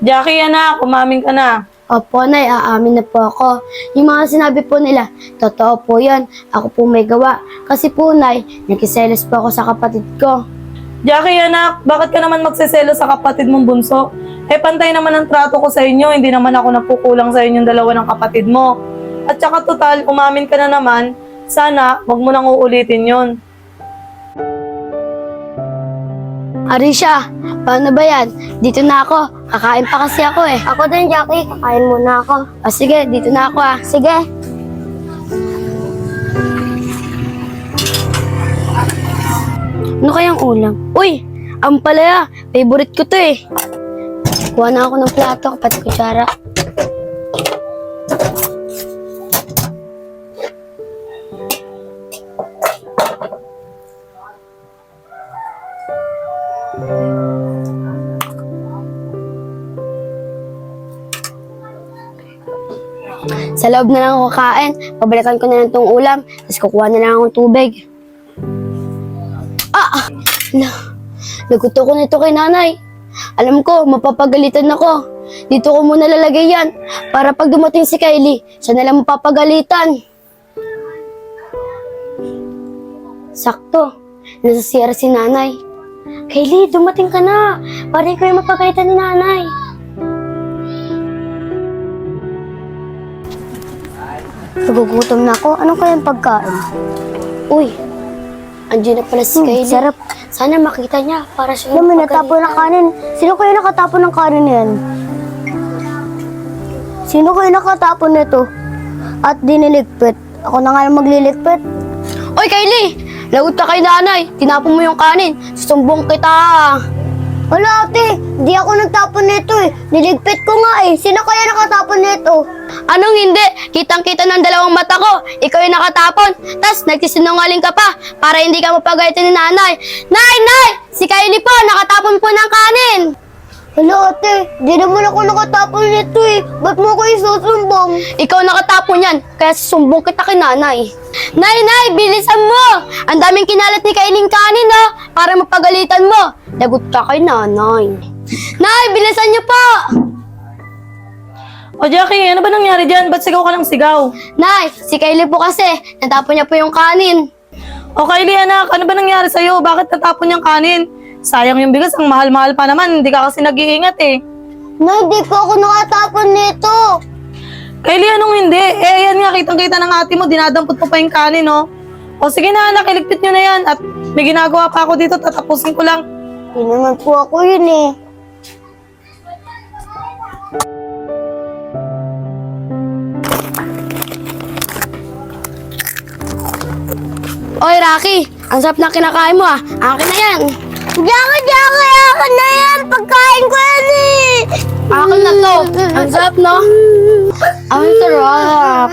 Jackie, anak, umamin ka na. Opo, Nay, aamin na po ako. Yung mga sinabi po nila, totoo po yan. Ako po may gawa. Kasi po, Nay, nagkiselos po ako sa kapatid ko. Jackie, anak, bakit ka naman magsiselo sa kapatid mong bunso? Pantay naman ang trato ko sa inyo. Hindi naman ako napukulang sa inyong dalawa ng kapatid mo. At saka total, umamin ka na naman. Sana, wag mo nang uulitin yon. Arisha, paano ba yan? Dito na ako. Kakain pa kasi ako eh. Ako din, Jackie. Kakain muna ako. Sige, dito na ako Sige. Ano kayang ulam? Uy, ang palaya. Favorite ko to eh. Kuha na ako ng plato, pati kutsara. Sa loob na lang ako kakain. Pabalikan ko na lang itong ulam. Tapos kukuha na lang akong tubig. Nagusto ko nito kay nanay. Alam ko, mapapagalitan ako. Dito ko muna lalagay yan. Para pag dumating si Kylie, siya na lang mapapagalitan. Sakto. Nasa CR si nanay. Kylie, dumating ka na. Para ikaw yung mapagalitan ni nanay. Nagugutom na ako. Ano kayang pagkain? Uy, andiyan na pala si Kylie. Sarap. Sana makita niya para siya Alam mo, natapon ng kanin. Sino kayo nakatapon ng kanin na yan? Sino kayo nakatapon nito? At diniligpit. Ako na nga lang magliligpit. Uy, Kylie! Lagot ka kay nanay. Tinapon mo yung kanin. Susumbong kita. Wala ate, di ako nagtapon nito eh. Niligpit ko nga eh. Sino kaya nakatapon nito? Anong hindi? Kitang-kita ng dalawang mata ko. Ikaw yung nakatapon. Tas nagsisinungaling ka pa para hindi ka mapagalitan ni nanay. Nay! Nay! Si Kylie po, nakatapon po ng kanin. Wala ate, di naman ako nakatapon nito eh. Ba't mo ko isusumbong? Ikaw nakatapon yan, kaya susumbong kita kay nanay. Nay! Bilisan mo! Ang daming kinalat ni Kylie kanin ha, para mapagalitan mo. Lagot ka kay nanay. Nay! Bilisan niyo po! O Jackie, ano ba nangyari dyan? Ba't sigaw ka ng sigaw? Nay! Si Kylie po kasi, natapon niya po yung kanin. O Kylie, anak, ano ba nangyari sa'yo? Bakit natapon niyang kanin? Sayang yung bigas, ang mahal-mahal pa naman. Hindi ka kasi nag-iingat eh. Nay, di po ako nakatapon nito. Kylie, anong hindi? Yan nga, kitang-kita ng ate mo, dinadampot mo pa yung kanin, no? O sige na, anak, iligpit nyo na yan. At may ginagawa pa ako dito, tatapusin ko lang. Di naman po ako yun eh. Oy, Rocky! Ang sarap na kinakain mo ah. Akin na yan. Jackie, ako na yan. Pagkain ko yan eh. Akin na to. Ang sarap, no? Ang sarap.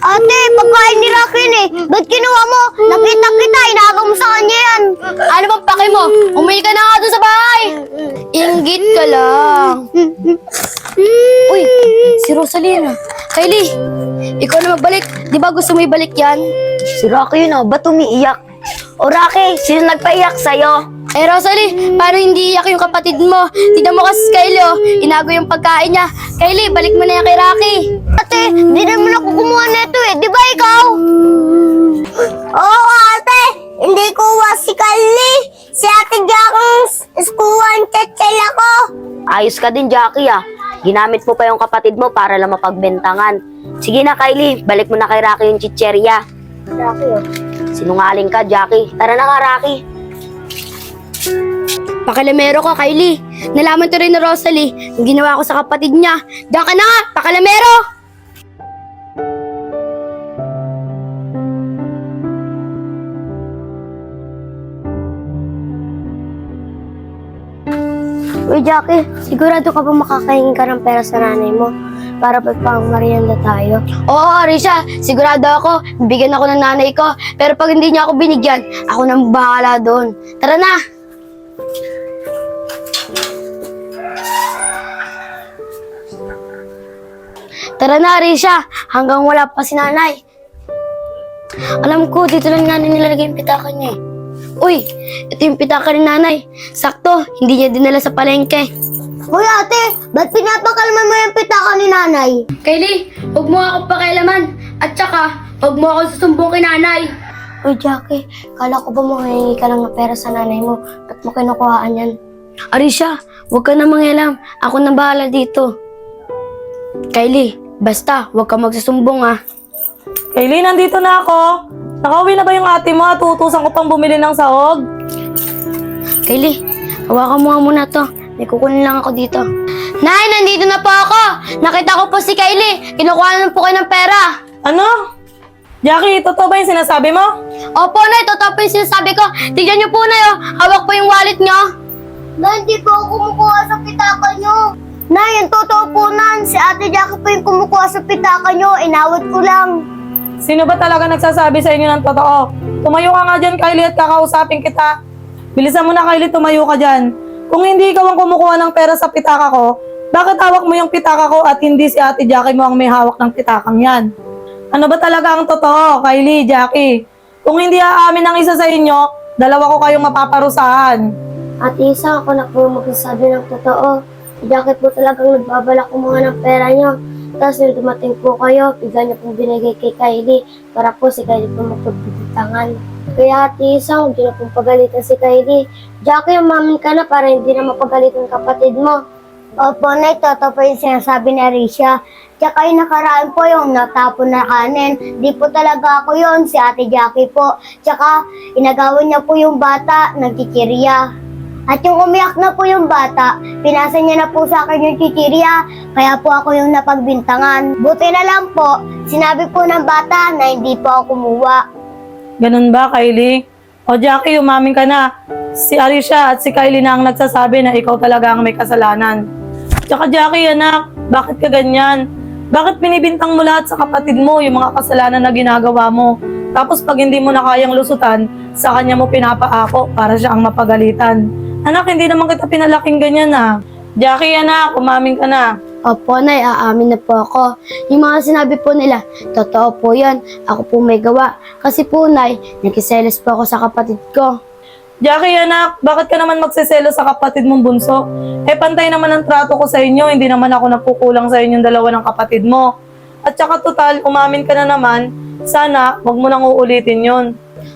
Ate, pagkain ni Rocky yun eh. Ba't kinuha mo? Nakita kita, inaagaw mo sa kanya yan. Ano bang pake mo? Umuwi ka na nga doon sa bahay. Inggit ka lang. Uy, si Rosalina. Kylie, ikaw na magbalik. Di ba gusto mo ibalik yan? Si Rocky yun oh, ba't umiiyak? O Rocky, sino nagpaiyak sa'yo? Eh Rosalie, paano hindi iyak yung kapatid mo? Tignan mo kasi si Kylie oh, inago yung pagkain niya. Kylie, balik mo na yan kay Rocky. Ate, di naman ako kumuha nito eh. Di ba ikaw? Oo ate, hindi kuha si Kylie. Si ate Jackie, kuha ang tsatsil ako. Ayos ka din, Jackie ah. Ginamit mo pa yung kapatid mo para lang mapagbentangan. Sige na, Kylie. Balik mo na kay Rocky yung chicherya. Rocky oh. Sinungaling ka, Jackie. Tara na nga, Rocky. Pakalamero ka, Kylie. Nalaman to rin na Rosalie yung ginawa ko sa kapatid niya. Diyan ka na nga, pakalamero! Uy Jackie, sigurado ka ba makakaingin ka ng pera sa nanay mo? Para pang merienda tayo. Oo, Arisha, sigurado ako, bibigyan ako ng nanay ko. Pero pag hindi niya ako binigyan, ako nang bahala doon. Tara na! Tara na, Arisha, hanggang wala pa si nanay. Alam ko, dito lang nanay nilalagay yung pitaka niya eh. Uy, ito yung pitaka ni nanay. Sakto, hindi niya dinala sa palengke. Hoy ate, ba't pinapakalma mo yung pitaka ni nanay? Kylie, huwag mo ako pakialaman. At saka, huwag mo ako susumbong kay nanay. Hoy Jackie, kala ko ba manghingi ka lang ng pera sa nanay mo? Ba't mo kinukuhaan yan? Arisha, huwag ka na mangialam. Ako na bahala dito. Kylie, basta, huwag ka magsusumbong ah. Kylie, nandito na ako. Nakauwi na ba yung ate mo at uutusan ko pang bumili ng sahog? Kylie, hawakan mo nga muna to. May kukunin lang ako dito. Nay, nandito na po ako. Nakita ko po si Kylie. Kinukuha na po kayo ng pera. Ano? Jackie, totoo ba yung sinasabi mo? Opo, Nay. Totoo po yung sinasabi ko. Tignan niyo po, Nay. Oh. Hawak po yung wallet niyo. Nay, hindi po ako kumukuha sa pitaka nyo. Nay, yung totoo po nan, si ate Jackie po yung kumukuha sa pitaka nyo. Inawat ko lang. Sino ba talaga nagsasabi sa inyo ng totoo? Tumayo ka nga dyan, Kylie, at kakausapin kita. Bilisan mo na, Kylie, tumayo ka dyan. Kung hindi ikaw ang kumukuha ng pera sa pitaka ko, bakit hawak mo yung pitaka ko at hindi si ate Jackie mo ang may hawak ng pitakang yan? Ano ba talaga ang totoo, Kylie, Jackie? Kung hindi aamin ang isa sa inyo, dalawa ko kayong mapaparusahan. Ate Isa, ako na po magsasabi ng totoo. Si Jackie po talagang nagbabalak kumuha ng pera nyo. Tapos nung dumating po kayo, bigla niyo pong binigay kay Kylie para po si Kylie po magpagbibitangan. Kaya Ate Isa, huwag niyo na pong pagalitan si Kylie. Jackie, umamin ka na para hindi na mapagalitan kapatid mo. Opo, Nay, totoo po yung sinasabi ni Arisha. Tsaka yung nakaraan po yung natapon na kanin. Di po talaga ako yon, si Ate Jackie po. Tsaka, inagawan niya po yung bata, nagkikirya. At yung umiyak na po yung bata, pinasa niya na po sa akin yung chichirya, kaya po ako yung napagbintangan. Buti na lang po, sinabi po ng bata na hindi po ako kumuha. Ganun ba, Kylie? O Jackie, umamin ka na. Si Arisha at si Kylie na ang nagsasabi na ikaw talaga ang may kasalanan. Tsaka Jackie, anak, bakit ka ganyan? Bakit binibintang mo lahat sa kapatid mo yung mga kasalanan na ginagawa mo? Tapos pag hindi mo na kayang lusutan, sa kanya mo pinapaako para siya ang mapagalitan. Anak, hindi naman kita pinalaking ganyan ah. Jackie, anak, umamin ka na. Opo, Nay. Aamin na po ako. Yung mga sinabi po nila, totoo po yan. Ako po may gawa. Kasi po, Nay, nagkiselos po ako sa kapatid ko. Jackie, anak, bakit ka naman magsiselo sa kapatid mong bunso? Eh, pantay naman ang trato ko sa inyo. Hindi naman ako napukulang sa inyong dalawa ng kapatid mo. At saka total, umamin ka na naman. Sana, wag mo nang uulitin yon.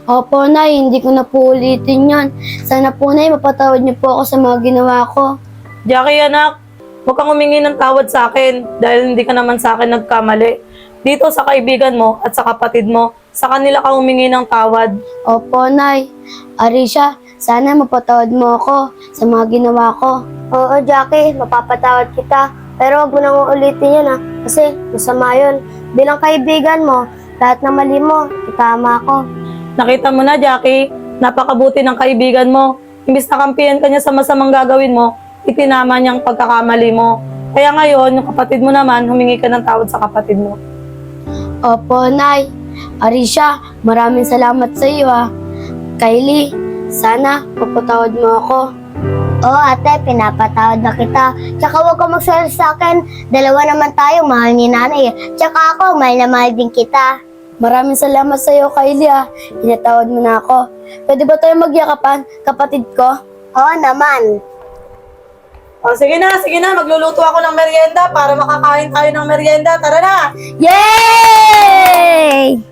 Opo, Nay. Hindi ko na po ulitin yan. Sana po, Nay, mapatawad niyo po ako sa mga ginawa ko. Jackie, anak, huwag kang humingi ng tawad sa akin dahil hindi ka naman sa akin nagkamali. Dito sa kaibigan mo at sa kapatid mo, sa kanila ka humingi ng tawad. Opo, Nay. Arisha, sana mapatawad mo ako sa mga ginawa ko. Oo, Jackie, mapapatawad kita. Pero huwag mo nang uulitin yan ah, kasi masama yun. Bilang kaibigan mo, lahat ng mali mo, itama ko. Nakita mo na, Jackie, napakabuti ng kaibigan mo. Imbis na kampihan ka niya sa masamang gagawin mo, itinama niyang pagkakamali mo. Kaya ngayon, yung kapatid mo naman, humingi ka ng tawad sa kapatid mo. Opo, Nay. Arisha, maraming salamat sa iyo ah. Kylie, sana mapatawad mo ako. Oo, ate, pinapatawad na kita. Tsaka huwag ka magsalas sa akin. Dalawa naman tayo, mahal ni nanay. Tsaka ako, mahal na mahal din kita. Maraming salamat sa iyo, Kylie ah. Pinatawad mo na ako. Pwede ba tayo magyakapan, kapatid ko? Oo naman. O, sige na, magluluto ako ng merienda para makakain tayo ng merienda. Tara na! Yay!